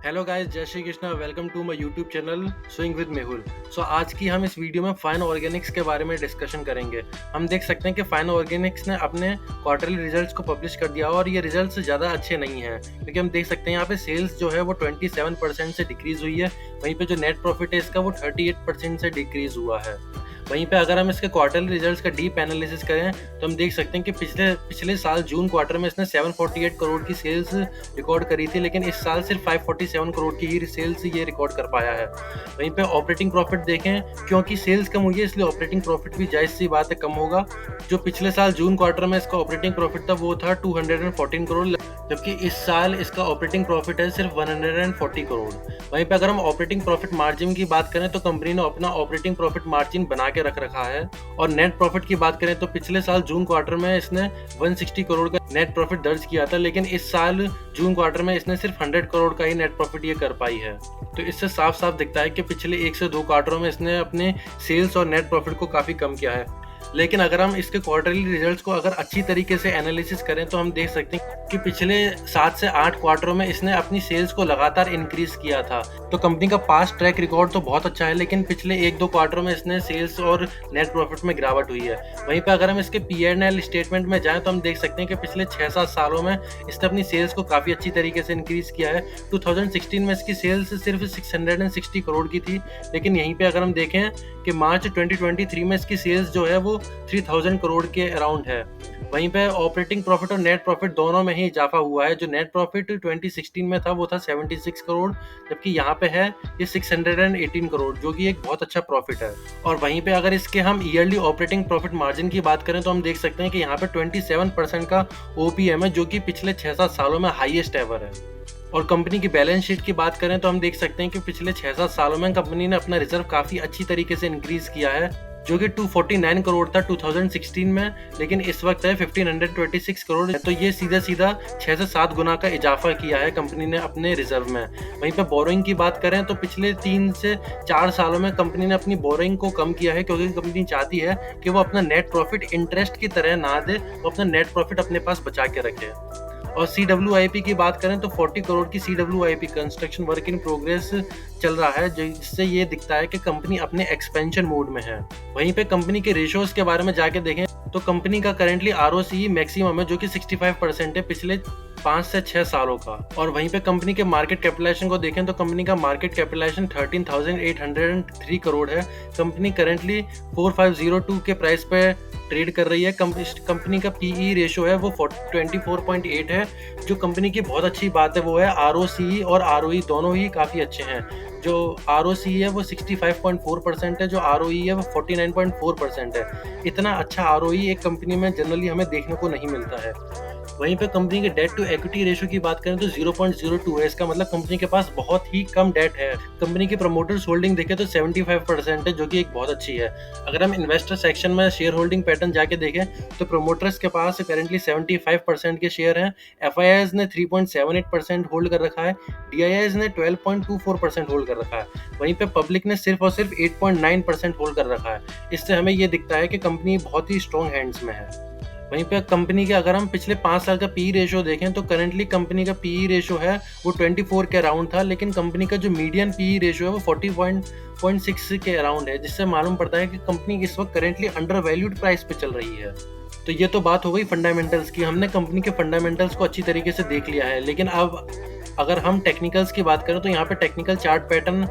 Hello guys, जय Shri Krishna. Welcome to my YouTube channel swing with Mehul. आज की हम इस वीडियो में फाइन ऑर्गेनिक्स के बारे में डिस्कशन करेंगे। हम देख सकते हैं कि फाइन ऑर्गेनिक्स ने अपने क्वार्टरली रिजल्ट्स को पब्लिश कर दिया और ये रिजल्ट्स ज़्यादा अच्छे नहीं हैं, क्योंकि हम देख सकते हैं यहाँ पे सेल्स जो है वो 27% से डिक्रीज़ हुई है। वहीं पे जो नेट प्रॉफिट है इसका वो 38% से डिक्रीज़ हुआ है। वहीं पे अगर हम इसके क्वार्टरली रिजल्ट्स का डीप एनालिसिस करें तो हम देख सकते हैं कि पिछले पिछले साल जून क्वार्टर में इसने 748 करोड़ की सेल्स रिकॉर्ड करी थी, लेकिन इस साल सिर्फ 547 करोड़ की ही सेल्स ये रिकॉर्ड कर पाया है। वहीं पे ऑपरेटिंग प्रॉफिट देखें, क्योंकि सेल्स कम हुई है इसलिए ऑपरेटिंग प्रॉफिट भी जायज़ सी बात है कम होगा। जो पिछले साल जून क्वार्टर में इसका ऑपरेटिंग प्रॉफिट था वो था 214 करोड़, जबकि इस साल इसका ऑपरेटिंग प्रॉफिट है सिर्फ 140 करोड़। वहीं पे अगर हम ऑपरेटिंग प्रॉफिट मार्जिन की बात करें तो कंपनी ने अपना ऑपरेटिंग प्रॉफिट मार्जिन बना के रख रखा है। और नेट प्रॉफिट की बात करें तो पिछले साल जून क्वार्टर में इसने 160 करोड़ का नेट प्रॉफिट दर्ज किया था, लेकिन इस साल जून क्वार्टर में इसने सिर्फ 100 करोड़ का ही नेट प्रॉफिट ये कर पाई है। तो इससे साफ साफ दिखता है कि पिछले 1 से 2 क्वार्टरों में इसने अपने सेल्स और नेट प्रॉफिट को काफ़ी कम किया है। लेकिन अगर हम इसके क्वार्टरली रिजल्ट्स को अगर अच्छी तरीके से एनालिसिस करें तो हम देख सकते हैं कि पिछले 7 से 8 क्वार्टरों में इसने अपनी सेल्स को लगातार इंक्रीज किया था। तो कंपनी का पास्ट ट्रैक रिकॉर्ड तो बहुत अच्छा है, लेकिन पिछले 1-2 क्वार्टरों में इसने सेल्स और नेट प्रॉफिट में गिरावट हुई है। वहीं पे अगर हम इसके P&L स्टेटमेंट में जाएं तो हम देख सकते हैं कि पिछले 6-7 सालों में इसने अपनी सेल्स को काफ़ी अच्छी तरीके से इंक्रीज किया है। 2016 में इसकी सेल्स सिर्फ 660 करोड़ की थी, लेकिन यहीं पे अगर हम देखें कि मार्च 2023 में इसकी सेल्स जो है वो 3000 करोड़ के अराउंड है। वहीं पे ऑपरेटिंग प्रॉफिट और नेट प्रॉफिट दोनों में ही इजाफा हुआ है। जो नेट प्रॉफिट 2016 में था वो था 76 करोड़, जबकि यहाँ पे है ये 618 करोड़, जो कि एक बहुत अच्छा प्रॉफिट है। और वहीं पे अगर इसके हम ईयरली ऑपरेटिंग प्रॉफिट मार्जिन की बात करें तो हम देख सकते हैं कि यहाँ पे 27% का OPM है, जो कि पिछले 6-7 सालों में हाईएस्ट एवर है। और कंपनी की बैलेंस शीट की बात करें तो हम देख सकते हैं कि पिछले 6-7 सालों में कंपनी ने अपना रिजर्व काफ़ी अच्छी तरीके से इंक्रीज किया है, जो कि 249 करोड़ था 2016 में, लेकिन इस वक्त है 1526 करोड़। तो ये सीधा 6 से 7 गुना का इजाफा किया है कंपनी ने अपने रिजर्व में। वहीं पे बोरोइंग की बात करें तो पिछले 3 से 4 सालों में कंपनी ने अपनी बोरोइंग को कम किया है, क्योंकि कंपनी चाहती है कि वो अपना नेट प्रॉफिट इंटरेस्ट की तरह ना दे, वो अपना नेट प्रॉफिट अपने पास बचा के रखे। और CWIP की बात करें तो 40 करोड़ की CWIP construction work in progress चल रहा है, जिससे ये दिखता है कि कंपनी अपने एक्सपेंशन मोड में है। वहीं पे कंपनी के रेशियोज के बारे में जाके देखें तो कंपनी का करेंटली ROCE मैक्सिमम है, जो कि 65% है पिछले 5 से 6 सालों का। और वहीं पे कंपनी के मार्केट कैपिटलाइजेशन को देखें तो कंपनी का मार्केट कैपिटलाइजेशन 13,803 करोड़ है। कंपनी करेंटली 4502 के प्राइस पे ट्रेड कर रही है। कंपनी का PE रेशियो है वो 24.8 है। जो कंपनी की बहुत अच्छी बात है वो है ROCE और ROE दोनों ही काफ़ी अच्छे हैं। जो ROCE है वो 65.4% है, जो ROE है वो 49.4% है। इतना अच्छा ROE एक कंपनी में जनरली हमें देखने को नहीं मिलता है। वहीं पे कंपनी के डेट टू इक्विटी रेशियो की बात करें तो 0.02 है। इसका मतलब कंपनी के पास बहुत ही कम डेट है। कंपनी की प्रमोटर्स होल्डिंग देखें तो 75% है, जो कि एक बहुत अच्छी है। अगर हम इन्वेस्टर सेक्शन में शेयर होल्डिंग पैटर्न जाके देखें तो प्रमोटर्स के पास करेंटली 75% के शेयर हैं। FIIs ने 3.78% होल्ड कर रखा है। DIIs ने 12.24% होल्ड कर रखा है। वहीं पे पब्लिक ने सिर्फ और सिर्फ 8.9% होल्ड कर रखा है। इससे हमें ये दिखता है कि कंपनी बहुत ही स्ट्रॉन्ग हैंड्स में है। वहीं पे कंपनी के अगर हम पिछले 5 साल का PE रेशियो देखें तो करेंटली कंपनी का PE रेशियो है वो 24 के अराउंड था, लेकिन कंपनी का जो मीडियन PE रेशियो है वो 40.6 के अराउंड है, जिससे मालूम पड़ता है कि कंपनी इस वक्त करेंटली अंडर वैल्यूड प्राइस पे चल रही है। तो ये तो बात हो गई फंडामेंटल्स की। हमने कंपनी के फंडामेंटल्स को अच्छी तरीके से देख लिया है, लेकिन अब अगर हम टेक्निकल्स की बात करें तो यहाँ पे टेक्निकल चार्ट पैटर्न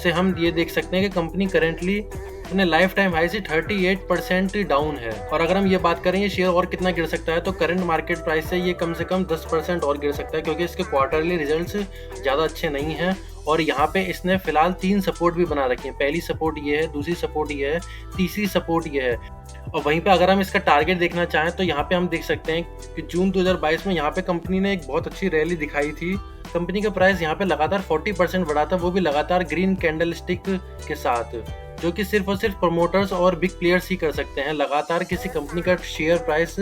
से हम ये देख सकते हैं कि कंपनी करेंटली अपने लाइफ टाइम हाई से 38% डाउन है। और अगर हम ये बात करें ये शेयर और कितना गिर सकता है तो करंट मार्केट प्राइस से कम 10% और गिर सकता है, क्योंकि इसके क्वार्टरली रिजल्ट्स ज़्यादा अच्छे नहीं हैं। और यहाँ पे इसने फिलहाल 3 सपोर्ट भी बना रखी है। पहली सपोर्ट ये है, दूसरी सपोर्ट ये है, तीसरी सपोर्ट ये है। और वहीं पे अगर हम इसका टारगेट देखना चाहें तो यहाँ पे हम देख सकते हैं कि जून 2022 में यहाँ पे कंपनी ने एक बहुत अच्छी रैली दिखाई थी। कंपनी का प्राइस यहाँ पे लगातार 40% बढ़ा था, वो भी लगातार ग्रीन कैंडल स्टिक के साथ, जो कि सिर्फ और सिर्फ प्रमोटर्स और बिग प्लेयर्स ही कर सकते हैं। लगातार किसी कंपनी का शेयर प्राइस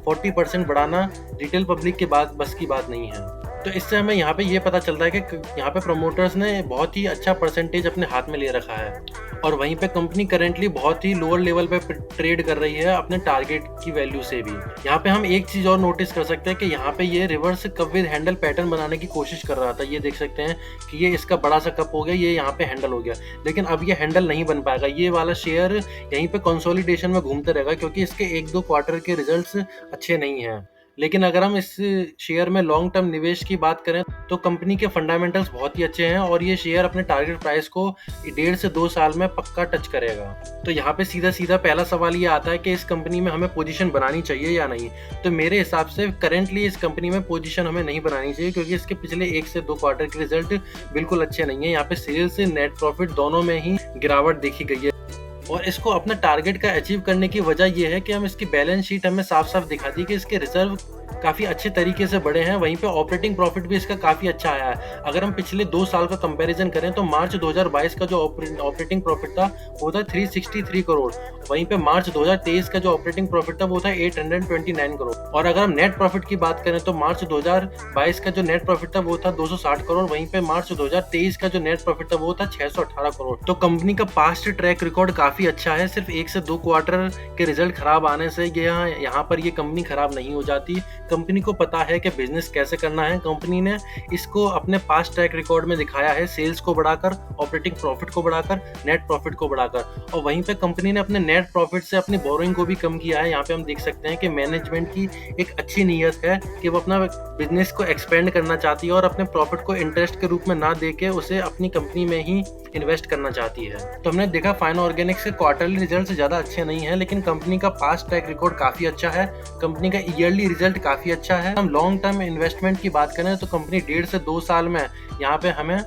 40% बढ़ाना रिटेल पब्लिक के बस की बात नहीं है। तो इससे हमें यहाँ पे ये पता चलता है कि यहाँ पे प्रमोटर्स ने बहुत ही अच्छा परसेंटेज अपने हाथ में ले रखा है और वहीं पे कंपनी करेंटली बहुत ही लोअर लेवल पे ट्रेड कर रही है अपने टारगेट की वैल्यू से भी। यहाँ पे हम एक चीज़ और नोटिस कर सकते हैं कि यहाँ पे ये reverse cup with handle pattern बनाने की कोशिश कर रहा था। ये देख सकते हैं कि ये इसका बड़ा सा कप हो गया, ये यहाँ पे हैंडल हो गया, लेकिन अब ये हैंडल नहीं बन पाएगा। ये वाला शेयर यहीं पे कंसोलिडेशन में घूमते रहेगा क्योंकि इसके 1-2 क्वार्टर के रिजल्ट्स अच्छे नहीं हैं। लेकिन अगर हम इस शेयर में लॉन्ग टर्म निवेश की बात करें तो कंपनी के फंडामेंटल्स बहुत ही अच्छे हैं और ये शेयर अपने टारगेट प्राइस को 1.5 से 2 साल में पक्का टच करेगा। तो यहाँ पे सीधा सीधा पहला सवाल ये आता है कि इस कंपनी में हमें पोजीशन बनानी चाहिए या नहीं। तो मेरे हिसाब से करेंटली इस कंपनी में पोजीशन हमें नहीं बनानी चाहिए क्योंकि इसके पिछले 1 से 2 क्वार्टर के रिजल्ट बिल्कुल अच्छे नहीं है। यहाँ पे सेल्स नेट प्रॉफिट दोनों में ही गिरावट देखी गई है और इसको अपना टारगेट का अचीव करने की वजह यह है कि हम इसकी बैलेंस शीट हमें साफ साफ दिखाती है कि इसके रिजर्व काफ़ी अच्छे तरीके से बढ़े हैं। वहीं पे ऑपरेटिंग प्रॉफिट भी इसका काफ़ी अच्छा आया है। अगर हम पिछले 2 साल का कंपैरिजन करें तो मार्च 2022 का जो ऑपरेटिंग प्रॉफिट था वो था 363 करोड़। वहीं पे मार्च 2023 का जो ऑपरेटिंग प्रॉफिट था वो था 829 करोड़। और अगर हम नेट प्रॉफिट की बात करें तो मार्च 2022 का जो नेट प्रॉफिट था वो था 260 करोड़। वहीं पे मार्च 2023 का जो नेट प्रॉफिट था वो था 618 करोड़। तो कंपनी का पास्ट ट्रैक रिकॉर्ड काफ़ी अच्छा है। सिर्फ 1 से 2 क्वार्टर के रिजल्ट खराब आने से यहाँ पर ये कंपनी खराब नहीं हो जाती। कंपनी को पता है कि बिजनेस कैसे करना है। कंपनी ने इसको अपने पास्ट ट्रैक रिकॉर्ड में दिखाया है, सेल्स को बढ़ाकर, ऑपरेटिंग प्रॉफिट को बढ़ाकर, नेट प्रॉफिट को बढ़ाकर। और वहीं पे कंपनी ने अपने नेट प्रॉफिट से अपनी बोरोइंग को भी कम किया है। यहाँ पे हम देख सकते हैं कि मैनेजमेंट की एक अच्छी नीयत है कि वो अपना बिजनेस को एक्सपेंड करना चाहती है और अपने प्रॉफिट को इंटरेस्ट के रूप में ना देके उसे अपनी कंपनी में ही इन्वेस्ट करना चाहती है। तो हमने देखा फाइनो ऑर्गेनिक्स के क्वार्टरली रिजल्ट ज्यादा अच्छे नहीं है, लेकिन कंपनी का पास्ट ट्रैक रिकॉर्ड काफी अच्छा है। कंपनी का ईयरली रिजल्ट काफी अच्छा है। हम लॉन्ग टर्म इन्वेस्टमेंट की बात करें तो कंपनी 1.5 से 2 साल में यहाँ पे हमें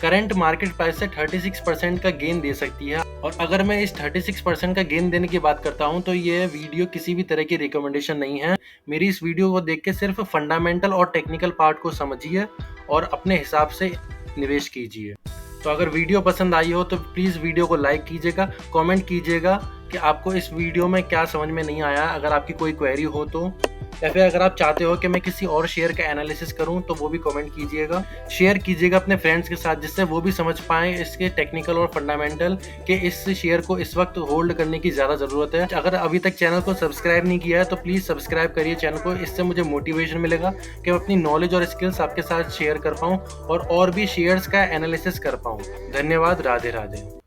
करंट मार्केट प्राइस से 36% का गेन दे सकती है। और अगर मैं इस 36% का गेन देने की बात करता हूं तो ये वीडियो किसी भी तरह की रिकमेंडेशन नहीं है। मेरी इस वीडियो को देख के सिर्फ फंडामेंटल और टेक्निकल पार्ट को समझिए और अपने हिसाब से निवेश कीजिए। तो अगर वीडियो पसंद आई हो तो प्लीज़ वीडियो को लाइक कीजिएगा, कमेंट कीजिएगा कि आपको इस वीडियो में क्या समझ में नहीं आया। अगर आपकी कोई क्वेरी हो तो, या फिर अगर आप चाहते हो कि मैं किसी और शेयर का एनालिसिस करूं तो वो भी कमेंट कीजिएगा। शेयर कीजिएगा अपने फ्रेंड्स के साथ जिससे वो भी समझ पाएँ इसके टेक्निकल और फंडामेंटल कि इस शेयर को इस वक्त होल्ड करने की ज़्यादा ज़रूरत है। अगर अभी तक चैनल को सब्सक्राइब नहीं किया है तो प्लीज़ सब्सक्राइब करिए चैनल को। इससे मुझे मोटिवेशन मिलेगा कि मैं अपनी नॉलेज और स्किल्स आपके साथ शेयर कर पाऊँ और भी शेयर्स का एनालिसिस कर पाऊँ। धन्यवाद। राधे राधे।